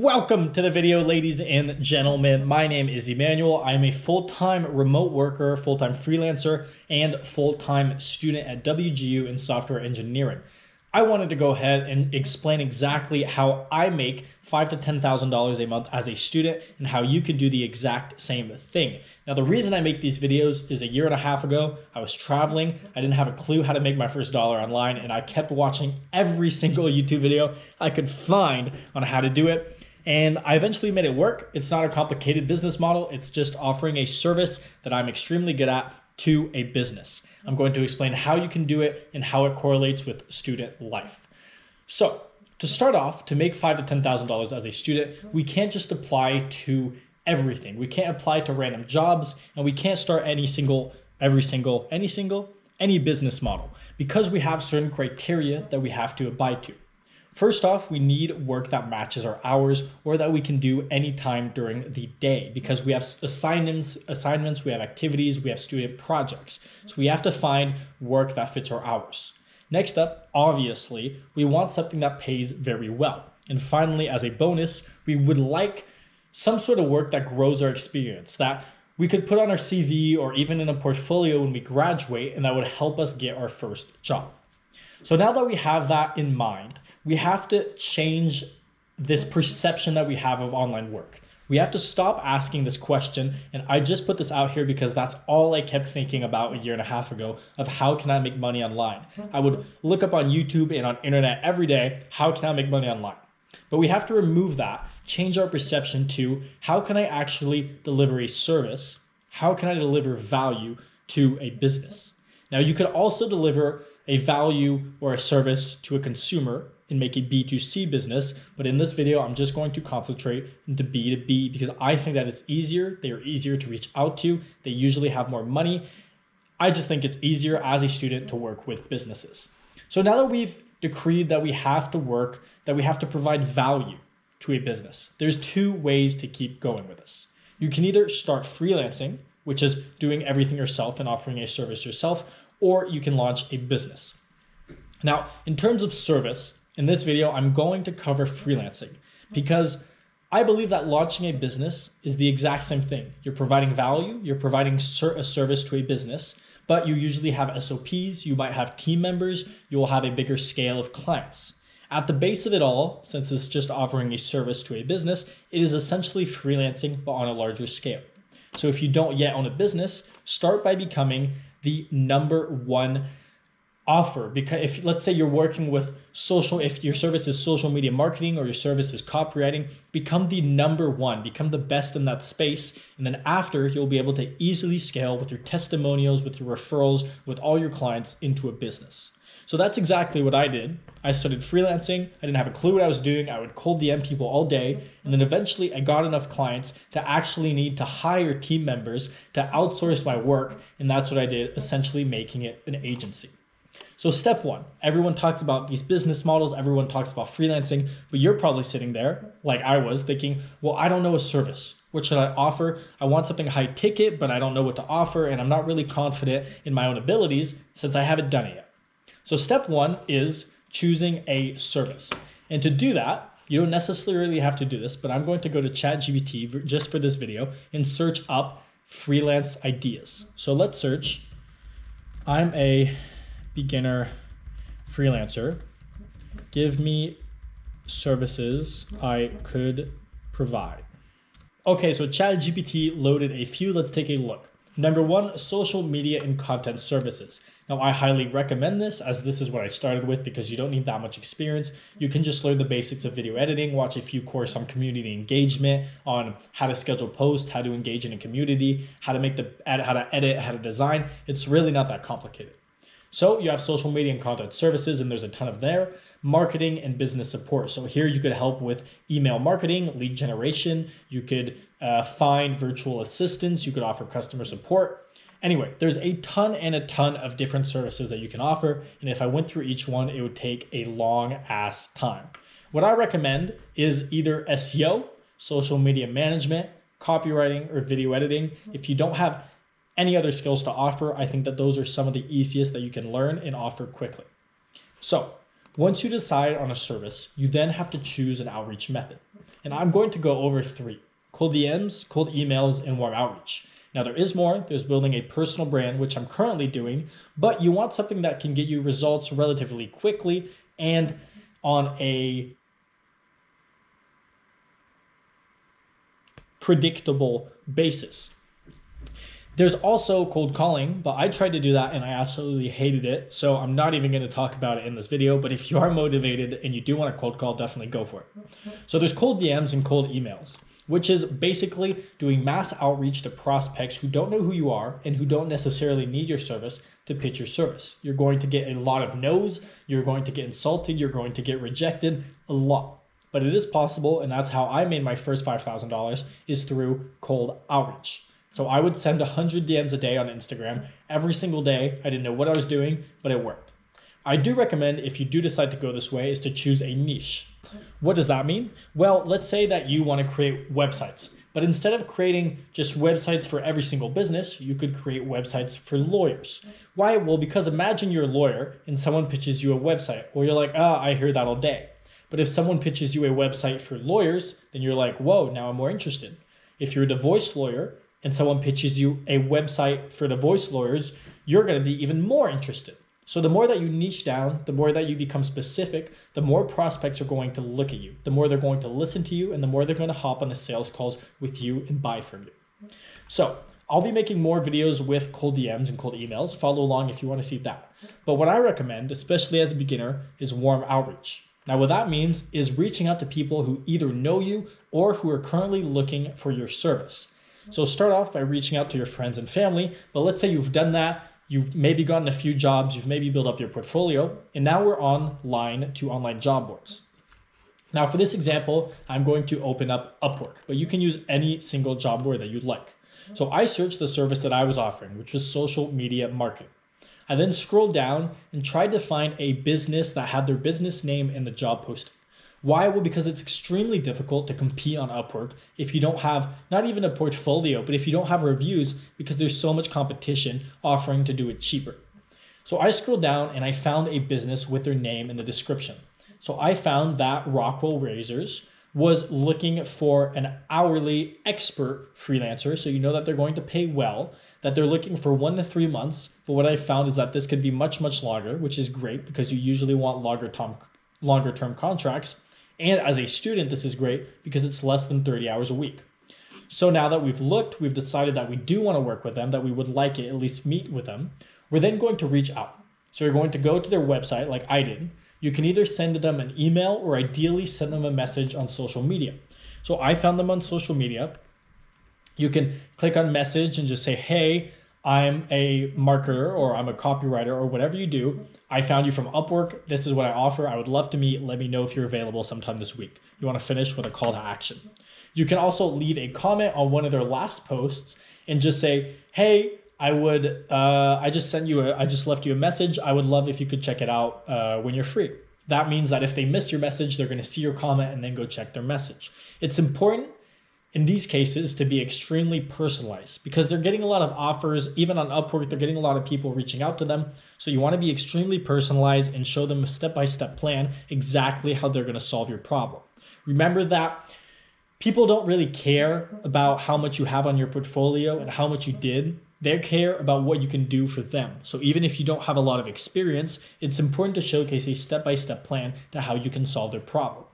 Welcome to the video, ladies and gentlemen. My name is Emmanuel. I'm a full-time remote worker, full-time freelancer, and full-time student at WGU in software engineering. I wanted to go ahead and explain exactly how I make $5,000 to $10,000 a month as a student and how you can do the exact same thing. Now, the reason I make these videos is a year and a half ago, I was traveling. I didn't have a clue how to make my first dollar online, and I kept watching every single YouTube video I could find on how to do it. And I eventually made it work. It's not a complicated business model. It's just offering a service that I'm extremely good at to a business. I'm going to explain how you can do it and how it correlates with student life. So to start off, to make $5,000 to $10,000 as a student, we can't just apply to everything. We can't apply to random jobs, and we can't start any business model because we have certain criteria that we have to abide to. First off, we need work that matches our hours or that we can do anytime during the day because we have assignments, we have activities, we have student projects. So we have to find work that fits our hours. Next up, obviously, we want something that pays very well. And finally, as a bonus, we would like some sort of work that grows our experience, that we could put on our CV or even in a portfolio when we graduate, and that would help us get our first job. So now that we have that in mind, we have to change this perception that we have of online work. We have to stop asking this question, and I just put this out here because that's all I kept thinking about a year and a half ago of how can I make money online. I would look up on YouTube and on internet every day, how can I make money online? But we have to remove that, change our perception to how can I actually deliver a service? How can I deliver value to a business? Now you could also deliver a value or a service to a consumer and make a B2C business. But in this video, I'm just going to concentrate into B2B because I think that it's easier. They are easier to reach out to. They usually have more money. I just think it's easier as a student to work with businesses. So now that we've decreed that we have to work, that we have to provide value to a business, there's two ways to keep going with this. You can either start freelancing, which is doing everything yourself and offering a service yourself, or you can launch a business. Now, in terms of service, in this video, I'm going to cover freelancing because I believe that launching a business is the exact same thing. You're providing value, you're providing a service to a business, but you usually have SOPs, you might have team members, you will have a bigger scale of clients. At the base of it all, since it's just offering a service to a business, it is essentially freelancing, but on a larger scale. So if you don't yet own a business, start by becoming the number one offer. Because if let's say you're working with if your service is social media marketing or your service is copywriting, become the number one, become the best in that space. And then after, you'll be able to easily scale with your testimonials, with your referrals, with all your clients into a business. So that's exactly what I did. I started freelancing. I didn't have a clue what I was doing. I would cold DM people all day. And then eventually I got enough clients to actually need to hire team members to outsource my work. And that's what I did, essentially making it an agency. So step one, everyone talks about these business models. Everyone talks about freelancing, but you're probably sitting there like I was thinking, well, I don't know a service. What should I offer? I want something high ticket, but I don't know what to offer. And I'm not really confident in my own abilities since I haven't done it yet. So step one is choosing a service. And to do that, you don't necessarily have to do this, but I'm going to go to ChatGPT just for this video and search up freelance ideas. So let's search, I'm a beginner freelancer. Give me services I could provide. Okay, so ChatGPT loaded a few. Let's take a look. Number one, social media and content services. Now, I highly recommend this as this is what I started with because you don't need that much experience. You can just learn the basics of video editing, watch a few courses on community engagement, on how to schedule posts, how to engage in a community, how to edit, how to design. It's really not that complicated. So you have social media and content services, and there's a ton of there. Marketing and business support. So here you could help with email marketing, lead generation. You could find virtual assistants. You could offer customer support. Anyway, there's a ton of different services that you can offer. And if I went through each one, it would take a long ass time. What I recommend is either SEO, social media management, copywriting, or video editing. If you don't have any other skills to offer, I think that those are some of the easiest that you can learn and offer quickly. So once you decide on a service, you then have to choose an outreach method. And I'm going to go over 3: cold DMs, cold emails, and warm outreach. Now there is more. There's building a personal brand, which I'm currently doing, but you want something that can get you results relatively quickly and on a predictable basis. There's also cold calling, but I tried to do that and I absolutely hated it. So I'm not even going to talk about it in this video, but if you are motivated and you do want a cold call, definitely go for it. So there's cold DMs and cold emails, which is basically doing mass outreach to prospects who don't know who you are and who don't necessarily need your service to pitch your service. You're going to get a lot of no's, you're going to get insulted, you're going to get rejected a lot. But it is possible, and that's how I made my first $5,000, is through cold outreach. So I would send 100 DMs a day on Instagram every single day. I didn't know what I was doing, but it worked. I do recommend, if you do decide to go this way, is to choose a niche. What does that mean? Well, let's say that you want to create websites, but instead of creating just websites for every single business, you could create websites for lawyers. Why? Well, because imagine you're a lawyer and someone pitches you a website, or you're like, I hear that all day. But if someone pitches you a website for lawyers, then you're like, whoa, now I'm more interested. If you're a divorce lawyer and someone pitches you a website for divorce lawyers, you're going to be even more interested. So the more that you niche down, the more that you become specific, the more prospects are going to look at you, the more they're going to listen to you, and the more they're going to hop on the sales calls with you and buy from you. So I'll be making more videos with cold DMs and cold emails. Follow along if you want to see that. But what I recommend, especially as a beginner, is warm outreach. Now, what that means is reaching out to people who either know you or who are currently looking for your service. So start off by reaching out to your friends and family, but let's say you've done that, you've maybe gotten a few jobs, you've maybe built up your portfolio, and now we're online to online job boards. Now for this example, I'm going to open up Upwork, but you can use any single job board that you'd like. So I searched the service that I was offering, which was social media marketing. I then scrolled down and tried to find a business that had their business name in the job posting. Why? Well, because it's extremely difficult to compete on Upwork if you don't have not even a portfolio, but if you don't have reviews, because there's so much competition offering to do it cheaper. So I scrolled down and I found a business with their name in the description. So I found that Rockwell Razors was looking for an hourly expert freelancer. So you know that they're going to pay well, that they're looking for 1 to 3 months. But what I found is that this could be much, much longer, which is great because you usually want longer term contracts. And as a student, this is great because it's less than 30 hours a week. So now that we've decided that we do want to work with them, that we would like it, at least meet with them, we're then going to reach out. So you're going to go to their website like I did. You can either send them an email or ideally send them a message on social media. So I found them on social media. You can click on message and just say, hey, I'm a marketer or I'm a copywriter or whatever you do. I found you from Upwork. This is what I offer. I would love to meet. Let me know if you're available sometime this week. You want to finish with a call to action. You can also leave a comment on one of their last posts and just say, hey, I just left you a message. I would love if you could check it out when you're free. That means that if they missed your message, they're going to see your comment and then go check their message. It's important in these cases to be extremely personalized because they're getting a lot of offers. Even on Upwork, they're getting a lot of people reaching out to them. So you want to be extremely personalized and show them a step-by-step plan exactly how they're going to solve your problem. Remember that people don't really care about how much you have on your portfolio and how much you did. They care about what you can do for them. So even if you don't have a lot of experience, it's important to showcase a step-by-step plan to how you can solve their problem.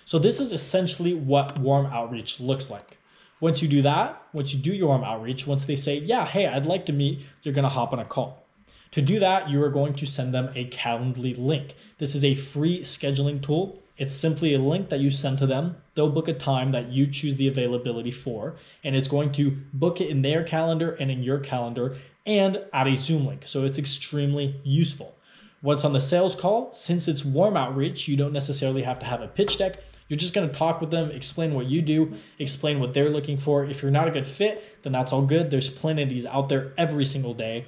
So this is essentially what warm outreach looks like. Once you do that, once you do your warm outreach, once they say, yeah, hey, I'd like to meet, you're going to hop on a call. To do that, you are going to send them a Calendly link. This is a free scheduling tool. It's simply a link that you send to them. They'll book a time that you choose the availability for, and it's going to book it in their calendar and in your calendar and add a Zoom link. So it's extremely useful. Once on the sales call, since it's warm outreach, you don't necessarily have to have a pitch deck. You're just going to talk with them, explain what you do, explain what they're looking for. If you're not a good fit, then that's all good. There's plenty of these out there every single day.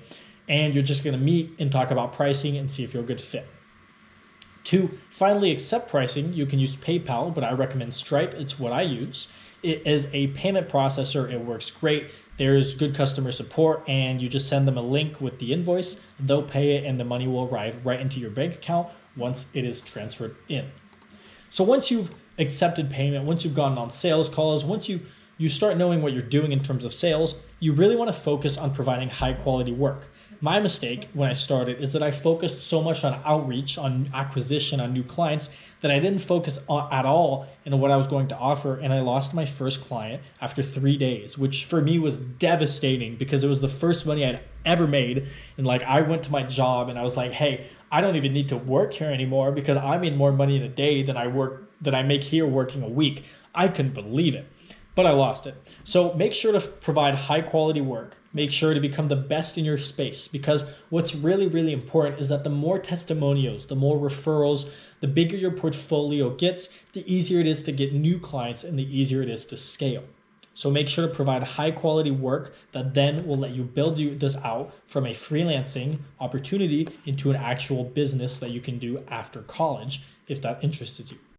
And you're just going to meet and talk about pricing and see if you're a good fit. To finally accept pricing, you can use PayPal, but I recommend Stripe. It's what I use. It is a payment processor. It works great. There's good customer support, and you just send them a link with the invoice. They'll pay it, and the money will arrive right into your bank account once it is transferred in. So once you've accepted payment, once you've gotten on sales calls, once you start knowing what you're doing in terms of sales, you really want to focus on providing high quality work. My mistake when I started is that I focused so much on outreach, on acquisition, on new clients, that I didn't focus at all in what I was going to offer. And I lost my first client after 3 days, which for me was devastating because it was the first money I'd ever made. And like, I went to my job and I was like, hey, I don't even need to work here anymore because I made more money in a day than I make here working a week. I couldn't believe it, but I lost it. So make sure to provide high quality work. Make sure to become the best in your space, because what's really, really important is that the more testimonials, the more referrals, the bigger your portfolio gets, the easier it is to get new clients and the easier it is to scale. So make sure to provide high quality work that then will let you build this out from a freelancing opportunity into an actual business that you can do after college if that interests you.